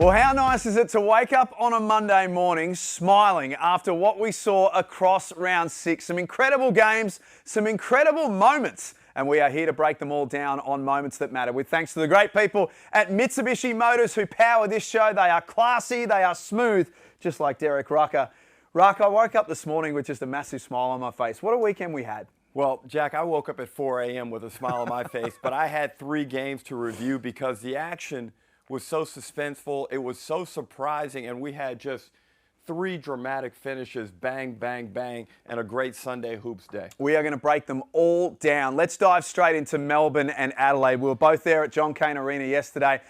Well, how nice is it to wake up on a Monday morning smiling after what we saw across round 6? Some incredible games, some incredible moments. And we are here to break them all down on Moments That Matter with thanks to the great people at Mitsubishi Motors who power this show. They are classy, they are smooth, just like Derek Rucker. Ruck, I woke up this morning with just a massive smile on my face. What a weekend we had. Well, Jack, I woke up at 4 a.m. with a smile on my face, but I had 3 games to review because the action was so suspenseful, it was so surprising, and we had just 3 dramatic finishes, bang, bang, bang, and a great Sunday hoops day. We are going to break them all down. Let's dive straight into Melbourne and Adelaide. We were both there at John Cain Arena yesterday.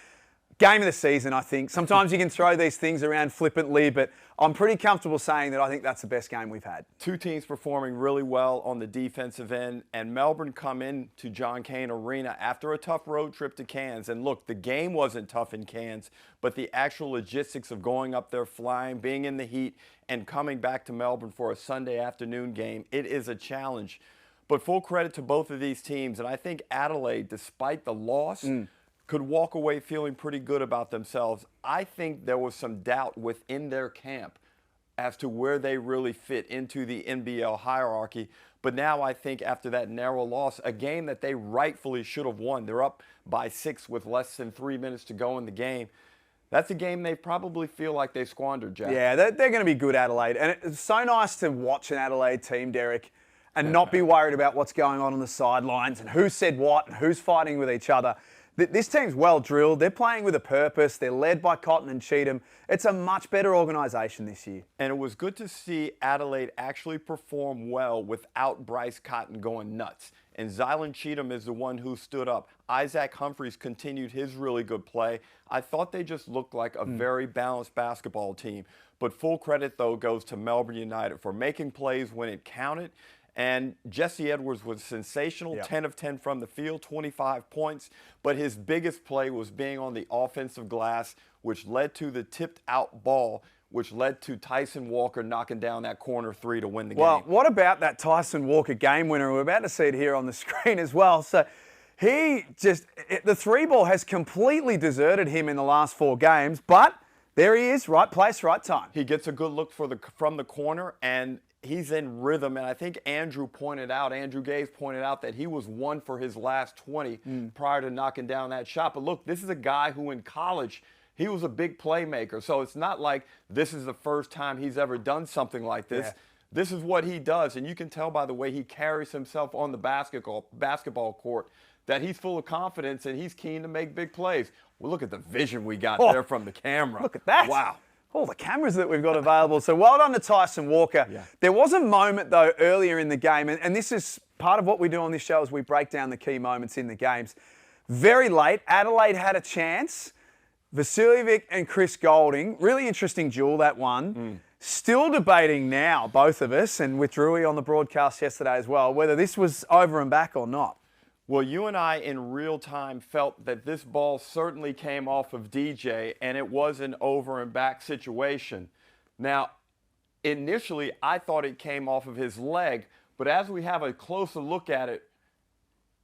Game of the season, I think. Sometimes you can throw these things around flippantly, but I'm pretty comfortable saying that I think that's the best game we've had. 2 teams performing really well on the defensive end, and Melbourne come in to John Cain Arena after a tough road trip to Cairns. And look, the game wasn't tough in Cairns, but the actual logistics of going up there, flying, being in the heat, and coming back to Melbourne for a Sunday afternoon game, it is a challenge. But full credit to both of these teams, and I think Adelaide, despite the loss, could walk away feeling pretty good about themselves. I think there was some doubt within their camp as to where they really fit into the NBL hierarchy. But now I think after that narrow loss, a game that they rightfully should have won, they're up by 6 with less than 3 minutes to go in the game. That's a game they probably feel like they squandered, Jack. Yeah, they're going to be good, Adelaide. And it's so nice to watch an Adelaide team, Derek, and not be worried about what's going on the sidelines and who said what and who's fighting with each other. This team's well drilled. They're playing with a purpose. They're led by Cotton and Cheatham. It's a much better organisation this year. And it was good to see Adelaide actually perform well without Bryce Cotton going nuts. And Zylan Cheatham is the one who stood up. Isaac Humphries continued his really good play. I thought they just looked like a very balanced basketball team. But full credit, though, goes to Melbourne United for making plays when it counted. And Jesse Edwards was sensational, 10 of 10 from the field, 25 points. But his biggest play was being on the offensive glass, which led to the tipped out ball, which led to Tyson Walker knocking down that corner 3 to win the game. Well, what about that Tyson Walker game winner? We're about to see it here on the screen as well. So the 3-ball has completely deserted him in the last 4 games. But there he is, right place, right time. He gets a good look from the corner, and he's in rhythm, and I think Andrew Gaze pointed out that he was 1 for his last 20 prior to knocking down that shot. But look, this is a guy who in college, he was a big playmaker. So it's not like this is the first time he's ever done something like this. Yeah. This is what he does, and you can tell by the way he carries himself on the basketball court that he's full of confidence and he's keen to make big plays. Well, look at the vision we got there from the camera. Look at that. Wow. All the cameras that we've got available. So well done to Tyson Walker. Yeah. There was a moment, though, earlier in the game, and this is part of what we do on this show is we break down the key moments in the games. Very late, Adelaide had a chance. Vasiljevic and Chris Goulding, really interesting duel, that one. Still debating now, both of us, and with Rui on the broadcast yesterday as well, whether this was over and back or not. Well, you and I in real time felt that this ball certainly came off of DJ, and it was an over and back situation. Now, initially, I thought it came off of his leg, but as we have a closer look at it,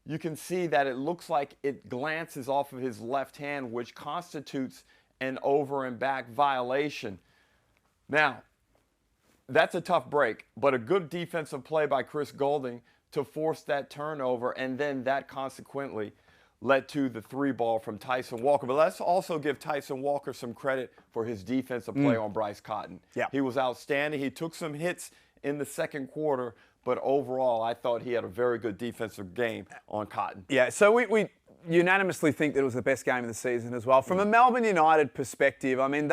you can see that it looks like it glances off of his left hand, which constitutes an over and back violation. Now, that's a tough break, but a good defensive play by Chris Goulding to force that turnover, and then that consequently led to the 3-ball from Tyson Walker. But let's also give Tyson Walker some credit for his defensive play on Bryce Cotton. Yeah. He was outstanding. He took some hits in the second quarter, but overall I thought he had a very good defensive game on Cotton. Yeah, so we unanimously think that it was the best game of the season as well. From a Melbourne United perspective, I mean,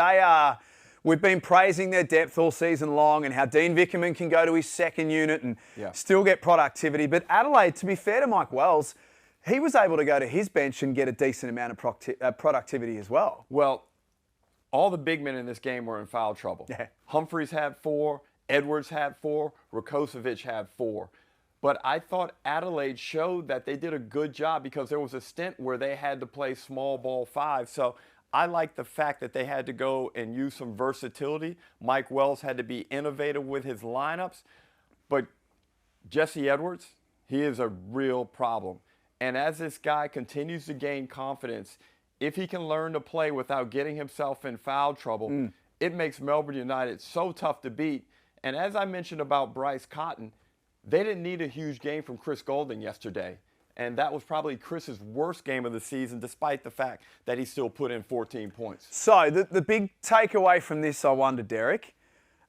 we've been praising their depth all season long and how Dean Vickerman can go to his second unit and still get productivity. But Adelaide, to be fair to Mike Wells, he was able to go to his bench and get a decent amount of productivity as well. Well, all the big men in this game were in foul trouble. Yeah. Humphries had 4, Edwards had 4, Rakocevic had 4. But I thought Adelaide showed that they did a good job because there was a stint where they had to play small ball 5. So I like the fact that they had to go and use some versatility. Mike Wells had to be innovative with his lineups. But Jesse Edwards, he is a real problem. And as this guy continues to gain confidence, if he can learn to play without getting himself in foul trouble, it makes Melbourne United so tough to beat. And as I mentioned about Bryce Cotton, they didn't need a huge game from Chris Golding yesterday. And that was probably Chris's worst game of the season, despite the fact that he still put in 14 points. So the big takeaway from this, I wonder, Derek,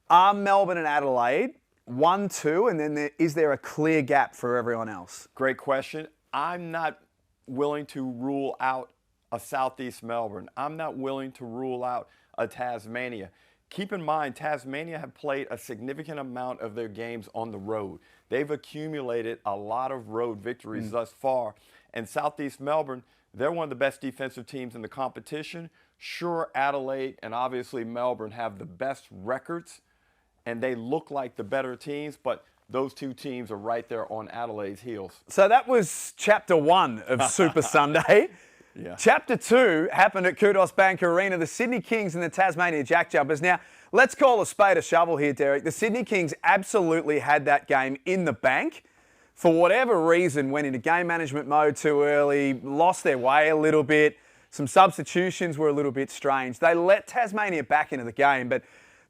are Melbourne and Adelaide 1-2, and then is there a clear gap for everyone else? Great question. I'm not willing to rule out a Southeast Melbourne. I'm not willing to rule out a Tasmania. Keep in mind, Tasmania have played a significant amount of their games on the road. They've accumulated a lot of road victories thus far. And Southeast Melbourne, they're one of the best defensive teams in the competition. Sure, Adelaide and obviously Melbourne have the best records, and they look like the better teams, but those two teams are right there on Adelaide's heels. So that was Chapter 1 of Super Sunday. Yeah. Chapter 2 happened at Kudos Bank Arena, the Sydney Kings and the Tasmania JackJumpers. Now, let's call a spade a shovel here, Derek. The Sydney Kings absolutely had that game in the bank. For whatever reason, went into game management mode too early, lost their way a little bit. Some substitutions were a little bit strange. They let Tasmania back into the game, but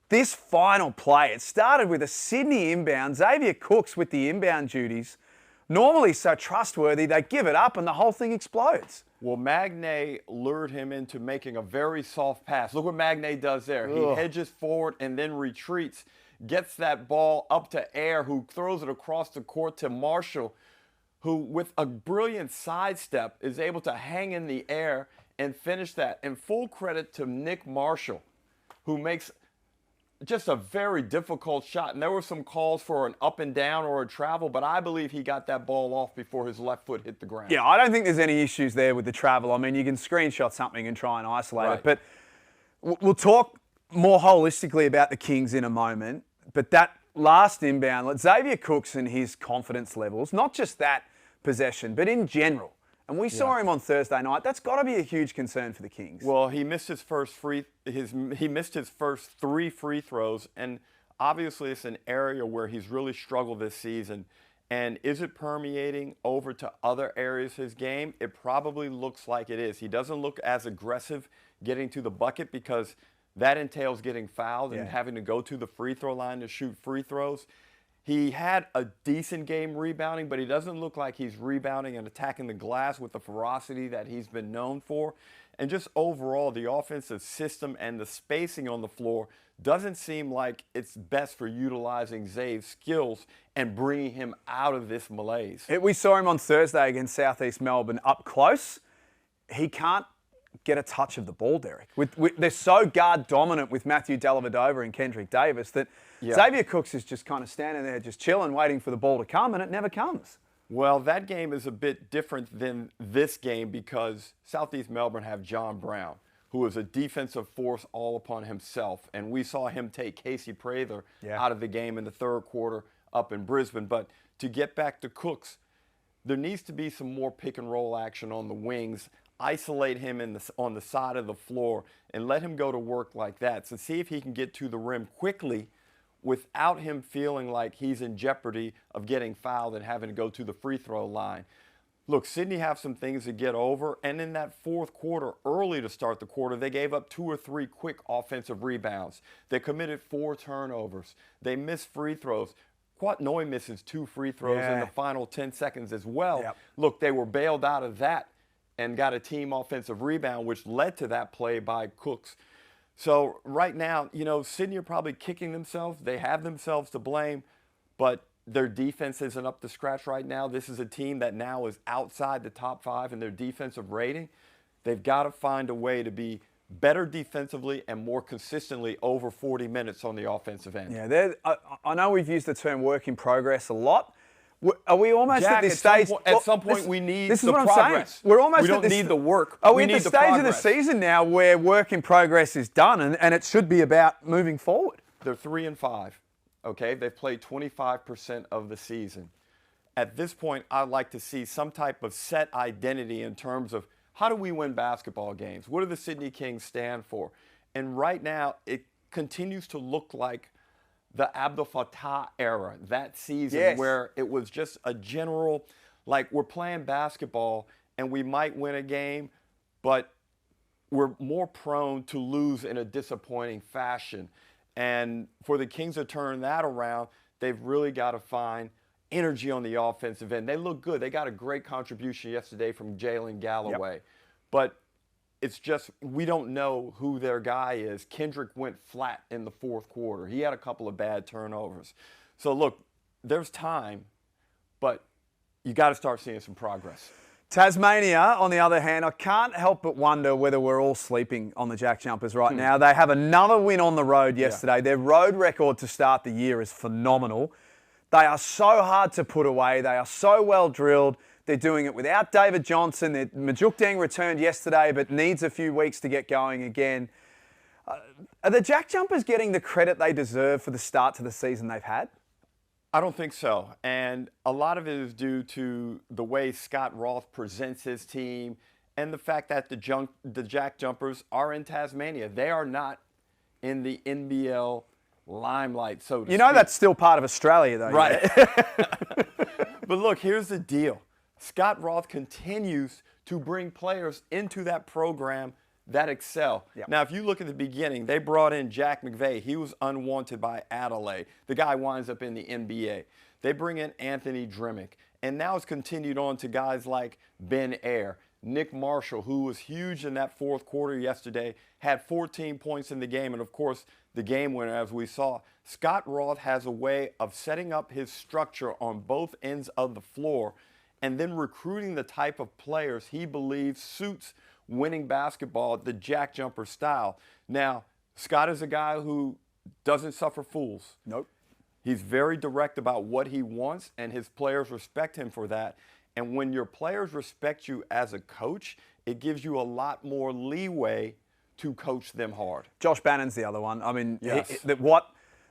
this final play, it started with a Sydney inbound. Xavier Cooks with the inbound duties. Normally so trustworthy, they give it up and the whole thing explodes. Well, Magnay lured him into making a very soft pass. Look what Magnay does there. He hedges forward and then retreats, gets that ball up to Air, who throws it across the court to Marshall, who with a brilliant sidestep is able to hang in the air and finish that. And full credit to Nick Marshall, who makes just a very difficult shot. And there were some calls for an up and down or a travel, but I believe he got that ball off before his left foot hit the ground. Yeah, I don't think there's any issues there with the travel. I mean, you can screenshot something and try and isolate it. But we'll talk more holistically about the Kings in a moment. But that last inbound, Xavier Cooks and his confidence levels, not just that possession, but in general. And we saw him on Thursday night. That's got to be a huge concern for the Kings. Well, he missed his first he missed his first 3 free throws, and obviously it's an area where he's really struggled this season. And is it permeating over to other areas of his game? It probably looks like it is. He doesn't look as aggressive getting to the bucket because that entails getting fouled and having to go to the free throw line to shoot free throws. He had a decent game rebounding, but he doesn't look like he's rebounding and attacking the glass with the ferocity that he's been known for. And just overall, the offensive system and the spacing on the floor doesn't seem like it's best for utilizing Zave's skills and bringing him out of this malaise. We saw him on Thursday against Southeast Melbourne up close. He can't get a touch of the ball, Derek. They're so guard dominant with Matthew Dellavedova and Kendrick Davis that Xavier Cooks is just kind of standing there just chilling, waiting for the ball to come, and it never comes. Well, that game is a bit different than this game because Southeast Melbourne have John Brown, who is a defensive force all upon himself. And we saw him take Casey Prather out of the game in the third quarter up in Brisbane. But to get back to Cooks, there needs to be some more pick and roll action on the wings. Isolate him on the side of the floor and let him go to work like that. So see if he can get to the rim quickly without him feeling like he's in jeopardy of getting fouled and having to go to the free throw line. Look, Sydney have some things to get over, and in that fourth quarter, early to start the quarter, they gave up 2 or 3 quick offensive rebounds. They committed 4 turnovers. They missed free throws. Quatnoy misses 2 free throws in the final 10 seconds as well. Look, they were bailed out of that and got a team offensive rebound, which led to that play by Cooks. So right now, you know, Sydney are probably kicking themselves. They have themselves to blame, but their defense isn't up to scratch right now. This is a team that now is outside the top 5 in their defensive rating. They've got to find a way to be better defensively and more consistently over 40 minutes on the offensive end. Yeah, I know we've used the term work in progress a lot. Are we almost Jack, at this stage? At some point, we need this the is what progress. I'm saying. We're almost we don't at this, need the work. Are we need at the the stage progress. of the season now where work in progress is done and it should be about moving forward? They're 3-5. Okay, they've played 25% of the season. At this point, I'd like to see some type of set identity in terms of how do we win basketball games? What do the Sydney Kings stand for? And right now, it continues to look like the Abdel Fattah era, that season where it was just a general, like we're playing basketball and we might win a game, but we're more prone to lose in a disappointing fashion. And for the Kings to turn that around, they've really got to find energy on the offensive end. They look good. They got a great contribution yesterday from Jalen Galloway. Yep. But it's just we don't know who their guy is. Kendrick went flat in the fourth quarter. He had a couple of bad turnovers. So, look, there's time, but you got to start seeing some progress. Tasmania, on the other hand, I can't help but wonder whether we're all sleeping on the JackJumpers right now. They have another win on the road yesterday. Their road record to start the year is phenomenal. They are so hard to put away. They are so well drilled. They're doing it without David Johnson. Majuk Deng returned yesterday but needs a few weeks to get going again. Are the JackJumpers getting the credit they deserve for the start to the season they've had? I don't think so. And a lot of it is due to the way Scott Roth presents his team and the fact that the JackJumpers are in Tasmania. They are not in the NBL limelight, so to speak. You know that's still part of Australia, though. Right. But look, here's the deal. Scott Roth continues to bring players into that program that excel. Yep. Now, if you look at the beginning, they brought in Jack McVeigh. He was unwanted by Adelaide. The guy winds up in the NBA. They bring in Anthony Drimmick. And now it's continued on to guys like Ben Ayre, Nick Marshall, who was huge in that fourth quarter yesterday, had 14 points in the game, and, of course, the game winner, as we saw. Scott Roth has a way of setting up his structure on both ends of the floor and then recruiting the type of players he believes suits winning basketball, the JackJumper style. Now, Scott is a guy who doesn't suffer fools. Nope. He's very direct about what he wants, and his players respect him for that. And when your players respect you as a coach, it gives you a lot more leeway to coach them hard. Josh Bannon's the other one. I mean, yes.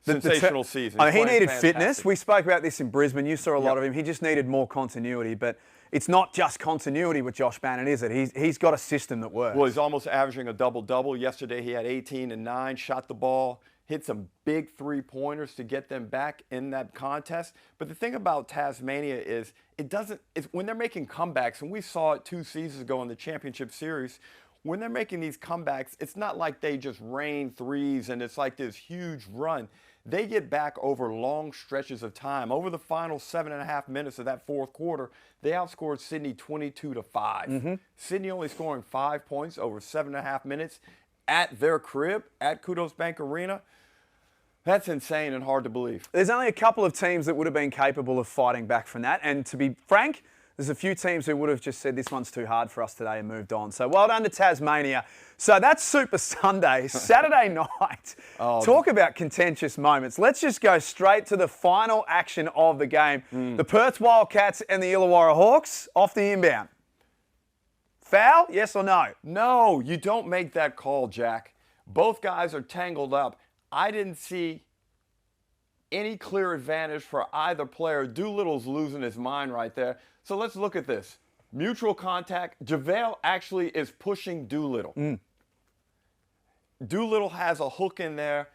Sensational season. I mean, he needed fantastic. fitness. We spoke about this in Brisbane. You saw a lot of him. He just needed more continuity. But it's not just continuity with Josh Bannon, is it? He's got a system that works. Well, he's almost averaging a double-double. Yesterday he had 18 and 9, shot the ball, hit some big three-pointers to get them back in that contest. But the thing about Tasmania is it's when they're making comebacks, and we saw it 2 seasons ago in the championship series, when they're making these comebacks, it's not like they just rain threes and it's like this huge run. They get back over long stretches of time. Over the final 7.5 minutes of that fourth quarter, they outscored Sydney 22-5. Sydney only scoring 5 points over 7.5 minutes at their crib, at Kudos Bank Arena. That's insane and hard to believe. There's only a couple of teams that would have been capable of fighting back from that. And to be frank, there's a few teams who would have just said this one's too hard for us today and moved on. So well done to Tasmania. So that's Super Sunday, Saturday night. Talk about contentious moments. Let's just go straight to the final action of the game. The Perth Wildcats and the Illawarra Hawks off the inbound. Foul, yes or no? No, you don't make that call, Jack. Both guys are tangled up. I didn't see any clear advantage for either player. Doolittle's losing his mind right there. So let's look at this. Mutual contact. JaVale actually is pushing Doolittle. Doolittle has a hook in there,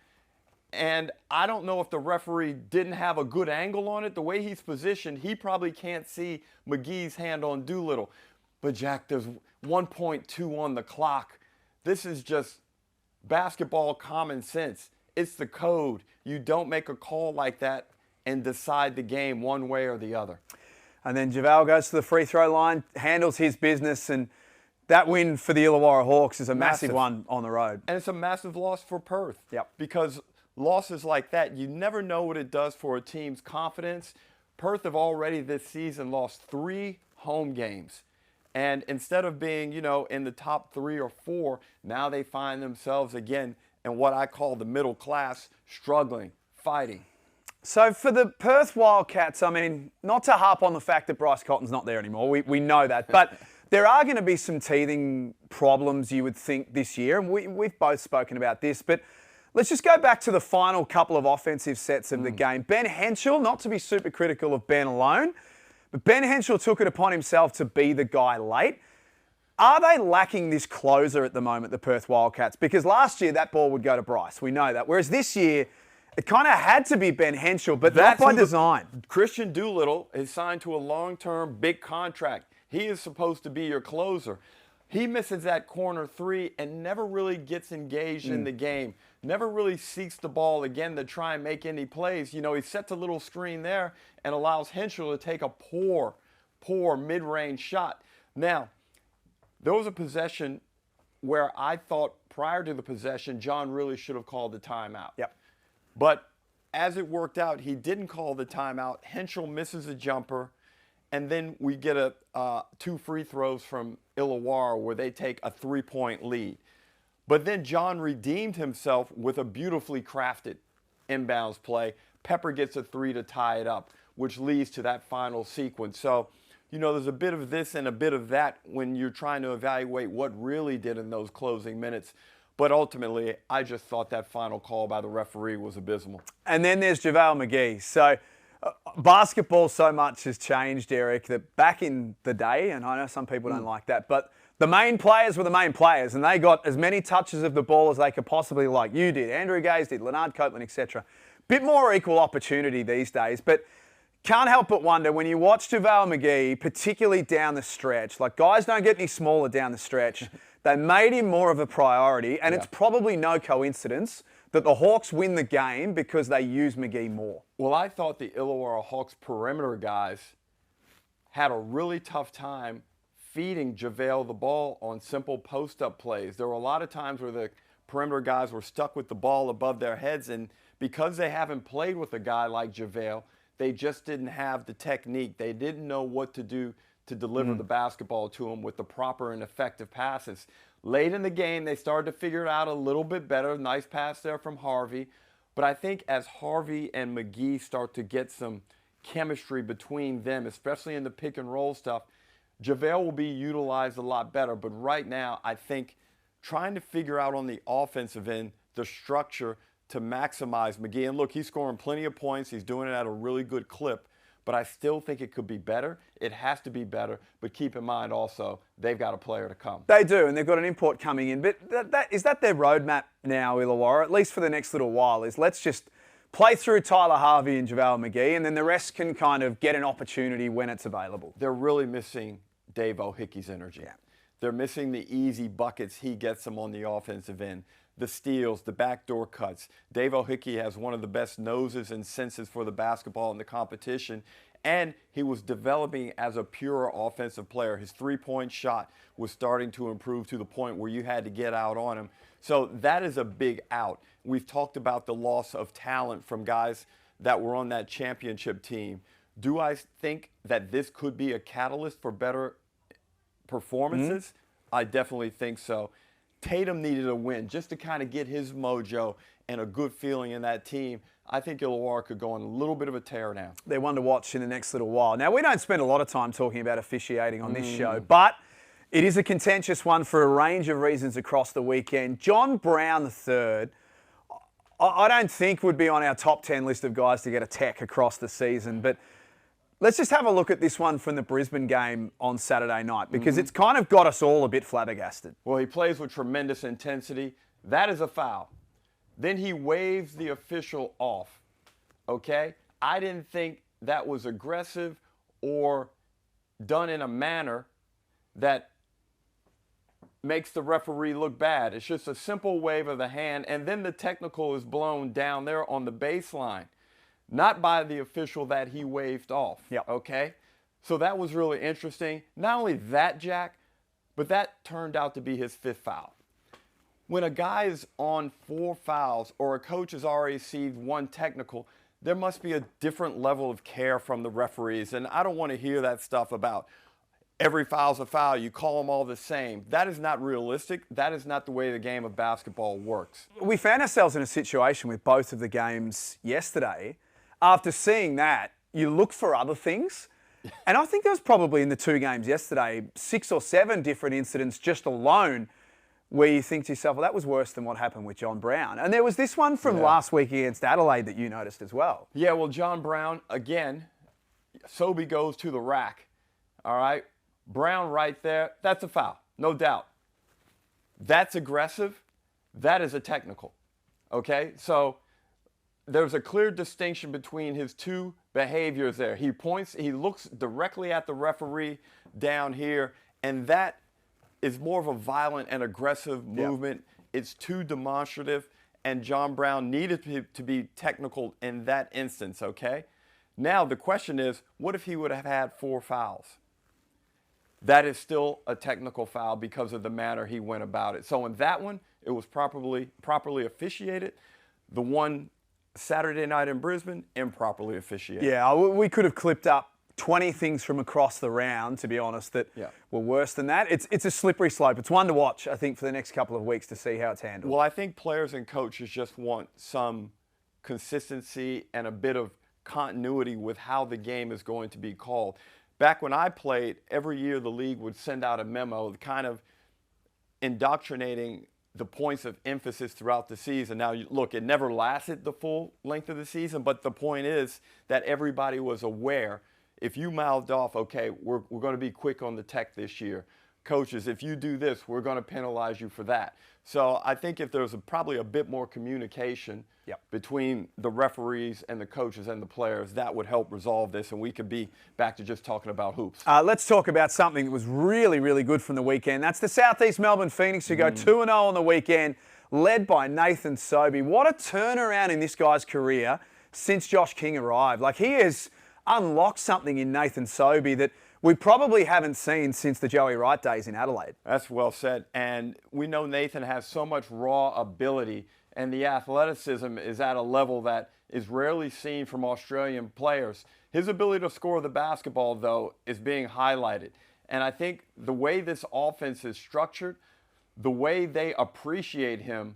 and I don't know if the referee didn't have a good angle on it. The way he's positioned, he probably can't see McGee's hand on Doolittle. But, Jack, there's 1.2 on the clock. This is just basketball common sense. It's the code. You don't make a call like that and decide the game one way or the other. And then JaVale goes to the free throw line, handles his business, and that win for the Illawarra Hawks is a massive one on the road. And it's a massive loss for Perth. Yep. Because losses like that, you never know what it does for a team's confidence. Perth have already this season lost 3 home games. And instead of being, in the top 3 or 4, now they find themselves again in what I call the middle class, struggling, fighting. So for the Perth Wildcats, I mean, not to harp on the fact that Bryce Cotton's not there anymore, we know that, but there are going to be some teething problems, you would think, this year, and we've both spoken about this, but let's just go back to the final couple of offensive sets of the game. Ben Henschel, not to be super critical of Ben alone, but Ben Henschel took it upon himself to be the guy late. Are they lacking this closer at the moment, the Perth Wildcats? Because last year that ball would go to Bryce, we know that, whereas this year it kind of had to be Ben Henschel, but that's not by design. Christian Doolittle is signed to a long-term big contract. He is supposed to be your closer. He misses that corner three and never really gets engaged in the game. Never really seeks the ball again to try and make any plays. You know, he sets a little screen there and allows Henschel to take a poor mid-range shot. Now, there was a possession where I thought prior to the possession, John really should have called the timeout. Yep. But as it worked out, he didn't call the timeout. Henschel misses a jumper, and then we get two free throws from Illawarra where they take a 3-point lead. But then John redeemed himself with a beautifully crafted inbounds play. Pepper gets a three to tie it up, which leads to that final sequence. So, you know, there's a bit of this and a bit of that when you're trying to evaluate what really did in those closing minutes. But ultimately, I just thought that final call by the referee was abysmal. And then there's JaVale McGee. So basketball so much has changed, Eric, that back in the day, and I know some people don't like that, but the main players were the main players, and they got as many touches of the ball as they could possibly like. You did, Andrew Gaze did, Leonard Copeland, etc. Bit more equal opportunity these days, but can't help but wonder when you watch JaVale McGee, particularly down the stretch, like guys don't get any smaller down the stretch. They made him more of a priority, and it's probably no coincidence that the Hawks win the game because they use McGee more. Well, I thought the Illawarra Hawks perimeter guys had a really tough time feeding JaVale the ball on simple post-up plays. There were a lot of times where the perimeter guys were stuck with the ball above their heads, and because they haven't played with a guy like JaVale, they just didn't have the technique. They didn't know what to do to deliver the basketball to him with the proper and effective passes. Late in the game, they started to figure it out a little bit better. Nice pass there from Harvey. But I think as Harvey and McGee start to get some chemistry between them, especially in the pick and roll stuff, JaVale will be utilized a lot better. But right now, I think trying to figure out on the offensive end the structure to maximize McGee. And look, he's scoring plenty of points. He's doing it at a really good clip. But I still think it could be better. It has to be better. But keep in mind also, they've got a player to come. They do, and they've got an import coming in. But is that their roadmap now, Illawarra, at least for the next little while, is let's just play through Tyler Harvey and JaVale McGee, and then the rest can kind of get an opportunity when it's available. They're really missing Dave O'Hickey's energy. Yeah. They're missing the easy buckets he gets them on the offensive end. The steals, the backdoor cuts. Dave O'Hickey has one of the best noses and senses for the basketball in the competition, and he was developing as a pure offensive player. His three-point shot was starting to improve to the point where you had to get out on him. So that is a big out. We've talked about the loss of talent from guys that were on that championship team. Do I think that this could be a catalyst for better performances? I definitely think so. Tatum needed a win just to kind of get his mojo and a good feeling in that team. I think Illawarra could go on a little bit of a tear now. They're one to watch in the next little while. Now, we don't spend a lot of time talking about officiating on this show, but it is a contentious one for a range of reasons across the weekend. John Brown III, I don't think would be on our top 10 list of guys to get a tech across the season, but let's just have a look at this one from the Brisbane game on Saturday night, because it's kind of got us all a bit flabbergasted. Well, he plays with tremendous intensity. That is a foul. Then he waves the official off, okay? I didn't think that was aggressive or done in a manner that makes the referee look bad. It's just a simple wave of the hand, and then the technical is blown down there on the baseline. Not by the official that he waved off, okay? So that was really interesting. Not only that, Jack, but that turned out to be his fifth foul. When a guy is on 4 fouls or a coach has already received 1 technical, there must be a different level of care from the referees. And I don't want to hear that stuff about every foul's a foul, you call them all the same. That is not realistic. That is not the way the game of basketball works. We found ourselves in a situation with both of the games yesterday. After seeing that, you look for other things. And I think there was probably in the 2 games yesterday, 6 or 7 different incidents just alone where you think to yourself, well, that was worse than what happened with John Brown. And there was this one from last week against Adelaide that you noticed as well. Yeah, well, John Brown, again, Sobey goes to the rack, all right? Brown right there, that's a foul, no doubt. That's aggressive. That is a technical, okay? So there's a clear distinction between his 2 behaviors there. He points, he looks directly at the referee down here, and that is more of a violent and aggressive movement. It's too demonstrative, and John Brown needed to be technical in that instance, okay? Now the question is, what if he would have had 4 fouls? That is still a technical foul because of the manner he went about it. So in that one, it was properly officiated. The one Saturday night in Brisbane, improperly officiated. Yeah, we could have clipped up 20 things from across the round, to be honest, that were worse than that. It's a slippery slope. It's one to watch, I think, for the next couple of weeks to see how it's handled. Well, I think players and coaches just want some consistency and a bit of continuity with how the game is going to be called. Back when I played, every year the league would send out a memo kind of indoctrinating the points of emphasis throughout the season. Now, look, it never lasted the full length of the season, but the point is that everybody was aware. If you mouthed off, okay, we're going to be quick on the tech this year. Coaches, if you do this, we're going to penalize you for that. So I think if there's probably a bit more communication between the referees and the coaches and the players, that would help resolve this, and we could be back to just talking about hoops. Let's talk about something that was really, really good from the weekend. That's the Southeast Melbourne Phoenix, who go 2-0 on the weekend, led by Nathan Sobey. What a turnaround in this guy's career since Josh King arrived. Like, he has unlocked something in Nathan Sobey that we probably haven't seen since the Joey Wright days in Adelaide. That's well said. And we know Nathan has so much raw ability, and the athleticism is at a level that is rarely seen from Australian players. His ability to score the basketball, though, is being highlighted. And I think the way this offense is structured, the way they appreciate him,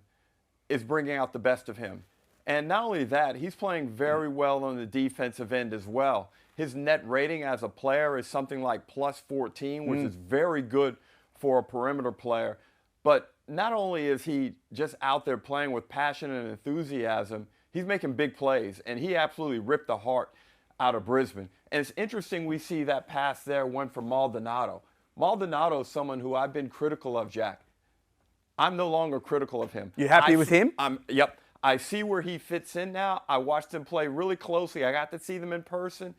is bringing out the best of him. And not only that, he's playing very well on the defensive end as well. His net rating as a player is something like plus 14, which is very good for a perimeter player. But not only is he just out there playing with passion and enthusiasm, he's making big plays, and he absolutely ripped the heart out of Brisbane. And it's interesting we see that pass there went for Maldonado. Maldonado is someone who I've been critical of, Jack. I'm no longer critical of him. You happy with him? Yep. I see where he fits in now. I watched him play really closely. I got to see them in person.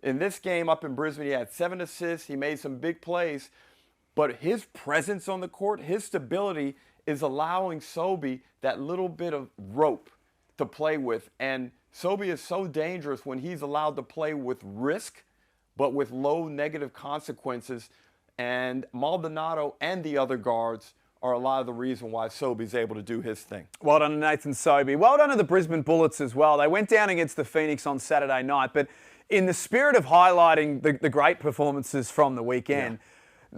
In this game up in Brisbane, he had 7 assists. He made some big plays. But his presence on the court, his stability, is allowing Sobey that little bit of rope to play with. And Sobey is so dangerous when he's allowed to play with risk, but with low negative consequences. And Maldonado and the other guards are a lot of the reason why Sobey's able to do his thing. Well done to Nathan Sobey. Well done to the Brisbane Bullets as well. They went down against the Phoenix on Saturday night, but in the spirit of highlighting the great performances from the weekend,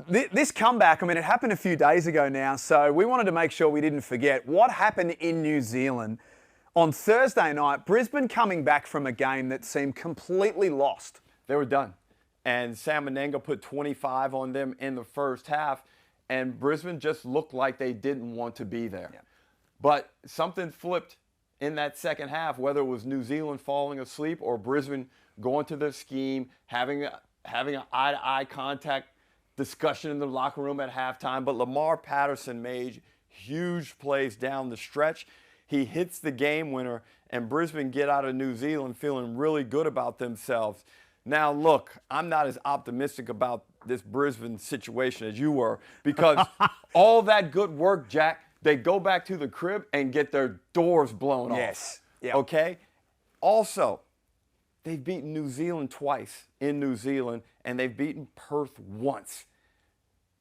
this comeback, I mean, it happened a few days ago now, so we wanted to make sure we didn't forget what happened in New Zealand on Thursday night. Brisbane coming back from a game that seemed completely lost. They were done. And Sam Menenga put 25 on them in the first half, and Brisbane just looked like they didn't want to be there. Yeah. But something flipped in that second half, whether it was New Zealand falling asleep or Brisbane going to their scheme, having an eye-to-eye contact discussion in the locker room at halftime. But Lamar Patterson made huge plays down the stretch. He hits the game winner, and Brisbane get out of New Zealand feeling really good about themselves. Now, look, I'm not as optimistic about this Brisbane situation as you were, because all that good work, Jack, they go back to the crib and get their doors blown off. Yes. Yep. Okay? Also, they've beaten New Zealand twice in New Zealand, and they've beaten Perth once.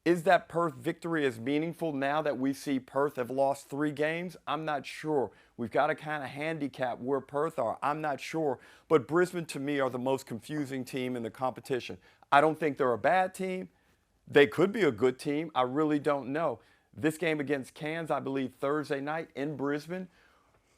Is that Perth victory as meaningful now that we see Perth have lost 3 games? I'm not sure. We've got to kind of handicap where Perth are. I'm not sure. But Brisbane, to me, are the most confusing team in the competition. I don't think they're a bad team. They could be a good team. I really don't know. This game against Cairns, I believe, Thursday night in Brisbane,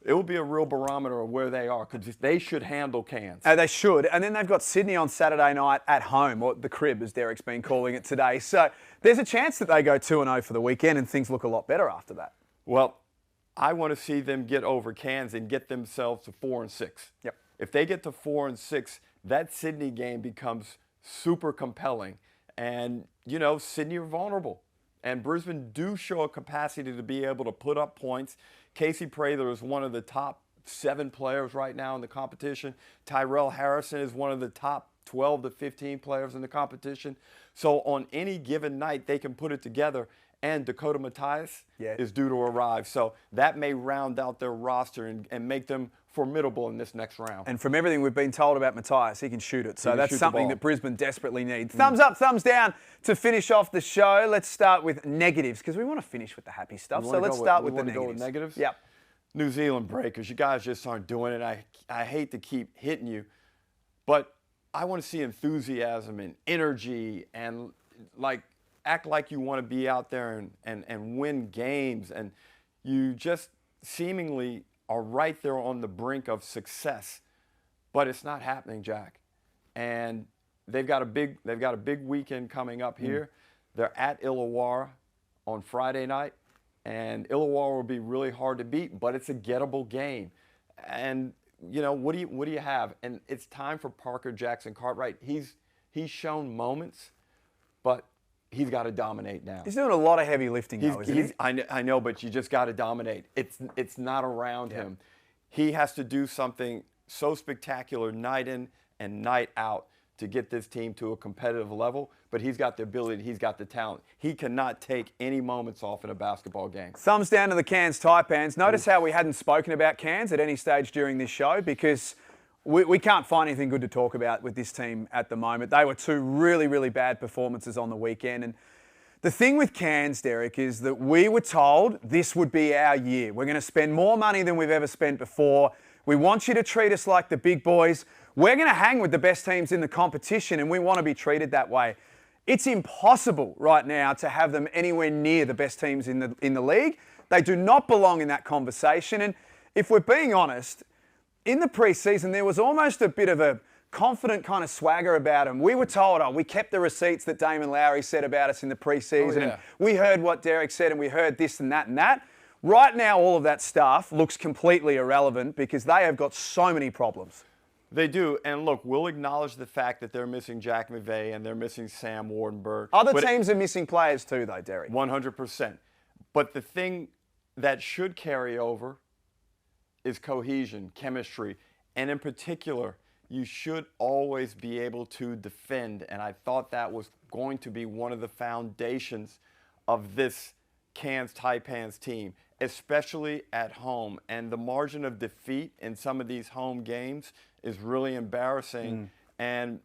it will be a real barometer of where they are, because they should handle Cairns. They should. And then they've got Sydney on Saturday night at home, or the crib, as Derek's been calling it today. So there's a chance that they go 2-0 for the weekend and things look a lot better after that. Well, I want to see them get over Cairns and get themselves to 4-6. Yep. If they get to 4-6, that Sydney game becomes super compelling. And, you know, Sydney are vulnerable. And Brisbane do show a capacity to be able to put up points. Casey Prather is one of the top 7 players right now in the competition. Tyrell Harrison is one of the top 12 to 15 players in the competition. So on any given night, they can put it together. And Dakota Mathias is due to arrive. So that may round out their roster and make them formidable in this next round. And from everything we've been told about Mathias, he can shoot it. So that's something that Brisbane desperately needs. Thumbs up, thumbs down to finish off the show. Let's start with negatives because we want to finish with the happy stuff. So let's start with the negatives. Go with negatives? Yep. New Zealand Breakers, you guys just aren't doing it. I hate to keep hitting you, but I want to see enthusiasm and energy and act like you want to be out there and win games. And you just seemingly are right there on the brink of success, but it's not happening, Jack. And they've got a big weekend coming up here. They're at Illawarra on Friday night, and Illawarra will be really hard to beat, but it's a gettable game. And you know, what do you have? And it's time for Parker Jackson Cartwright. He's shown moments, but he's got to dominate now. He's doing a lot of heavy lifting, though, isn't he? I know, but you just got to dominate. It's not around him. He has to do something so spectacular night in and night out to get this team to a competitive level, but he's got the ability, he's got the talent. He cannot take any moments off in a basketball game. Thumbs down to the Cairns Taipans. Notice how we hadn't spoken about Cairns at any stage during this show because we can't find anything good to talk about with this team at the moment. They were two really, really bad performances on the weekend. And the thing with Cairns, Derek, is that we were told this would be our year. We're going to spend more money than we've ever spent before. We want you to treat us like the big boys. We're going to hang with the best teams in the competition, and we want to be treated that way. It's impossible right now to have them anywhere near the best teams in the league. They do not belong in that conversation. And if we're being honest, in the preseason, there was almost a bit of a confident kind of swagger about them. We were told, we kept the receipts that Damon Lowry said about us in the preseason. And we heard what Derek said, and we heard this and that and that. Right now, all of that stuff looks completely irrelevant because they have got so many problems. They do, and look, we'll acknowledge the fact that they're missing Jack McVeigh and they're missing Sam Wardenberg. Other teams are missing players too, though, Derek. 100%. But the thing that should carry over is cohesion, chemistry, and in particular, you should always be able to defend, and I thought that was going to be one of the foundations of this Cairns Taipans team, especially at home. And the margin of defeat in some of these home games is really embarrassing. And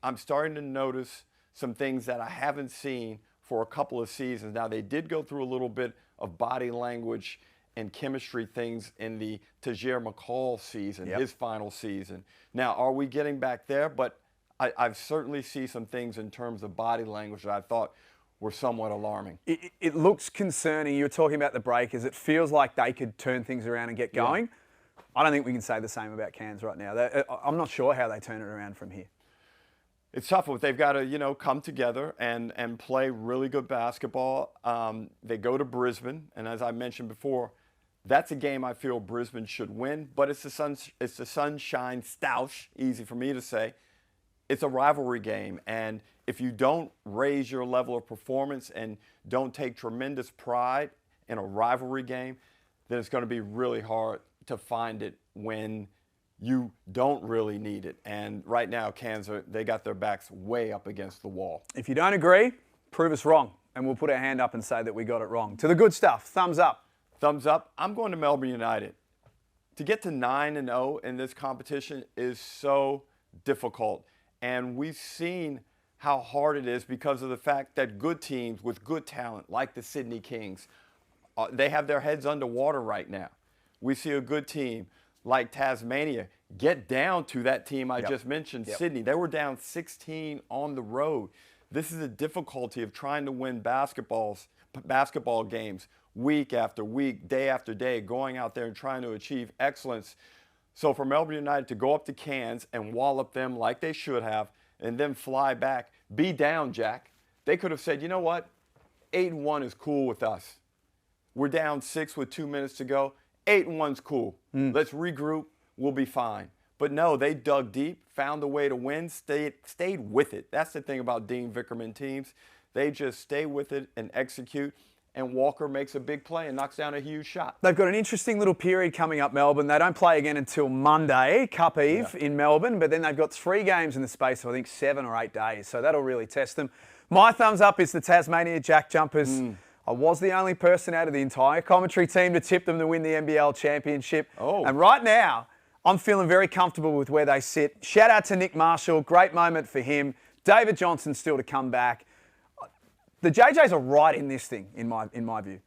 I'm starting to notice some things that I haven't seen for a couple of seasons. Now, they did go through a little bit of body language and chemistry things in the Tajir McCall season, his final season. Now, are we getting back there? But I've certainly seen some things in terms of body language that I thought were somewhat alarming. It looks concerning. You were talking about the Breakers. It feels like they could turn things around and get going. I don't think we can say the same about Cairns right now. I'm not sure how they turn it around from here. It's tough, but they've got to, come together and play really good basketball. They go to Brisbane, and as I mentioned before, that's a game I feel Brisbane should win, but it's the Sunshine Stoush, easy for me to say. It's a rivalry game, and if you don't raise your level of performance and don't take tremendous pride in a rivalry game, then it's going to be really hard to find it when you don't really need it. And right now, Kansas, they got their backs way up against the wall. If you don't agree, prove us wrong, and we'll put our hand up and say that we got it wrong. To the good stuff, thumbs up. Thumbs up. I'm going to Melbourne United. To get to 9-0 in this competition is so difficult. And we've seen how hard it is because of the fact that good teams with good talent, like the Sydney Kings, they have their heads underwater right now. We see a good team like Tasmania get down to that team I just mentioned, Sydney. They were down 16 on the road. This is the difficulty of trying to win basketball games week after week, day after day, going out there and trying to achieve excellence. So for Melbourne United to go up to Cairns and wallop them like they should have and then fly back, be down, Jack. They could have said, you know what, 8-1 is cool with us. We're down 6 with 2 minutes to go. 8-1's cool. Let's regroup. We'll be fine. But no, they dug deep, found a way to win, stayed with it. That's the thing about Dean Vickerman teams. They just stay with it and execute. and Walker makes a big play and knocks down a huge shot. They've got an interesting little period coming up, Melbourne. They don't play again until Monday, Cup Eve in Melbourne, but then they've got 3 games in the space of, I think, 7 or 8 days. So that'll really test them. My thumbs up is the Tasmania JackJumpers. I was the only person out of the entire commentary team to tip them to win the NBL championship. Oh. And right now, I'm feeling very comfortable with where they sit. Shout out to Nick Marshall. Great moment for him. David Johnson still to come back. The JJs are right in this thing, in my view.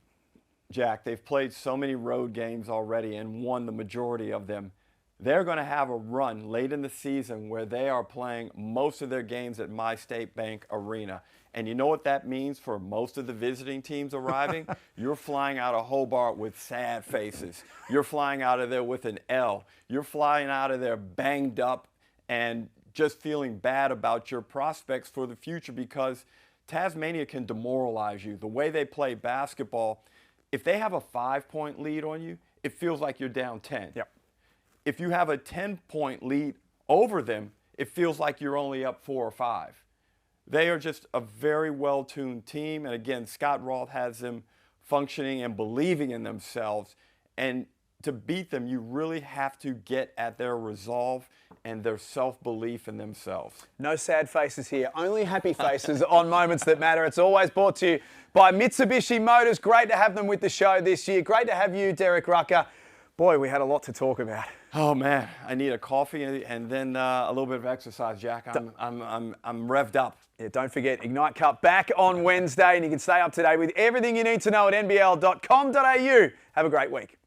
Jack, they've played so many road games already and won the majority of them. They're going to have a run late in the season where they are playing most of their games at My State Bank Arena. And you know what that means for most of the visiting teams arriving? You're flying out of Hobart with sad faces. You're flying out of there with an L. You're flying out of there banged up and just feeling bad about your prospects for the future, because Tasmania can demoralize you. The way they play basketball, if they have a 5-point lead on you, it feels like you're down 10. Yep. If you have a 10-point lead over them, it feels like you're only up 4 or 5. They are just a very well-tuned team. And again, Scott Roth has them functioning and believing in themselves. And to beat them, you really have to get at their resolve and their self-belief in themselves. No sad faces here, only happy faces on Moments That Matter. It's always brought to you by Mitsubishi Motors. Great to have them with the show this year. Great to have you, Derek Rucker. Boy, we had a lot to talk about. Oh man, I need a coffee and then a little bit of exercise, Jack. I'm revved up. Yeah, don't forget, Ignite Cup back on Wednesday, and you can stay up to date with everything you need to know at nbl.com.au. Have a great week.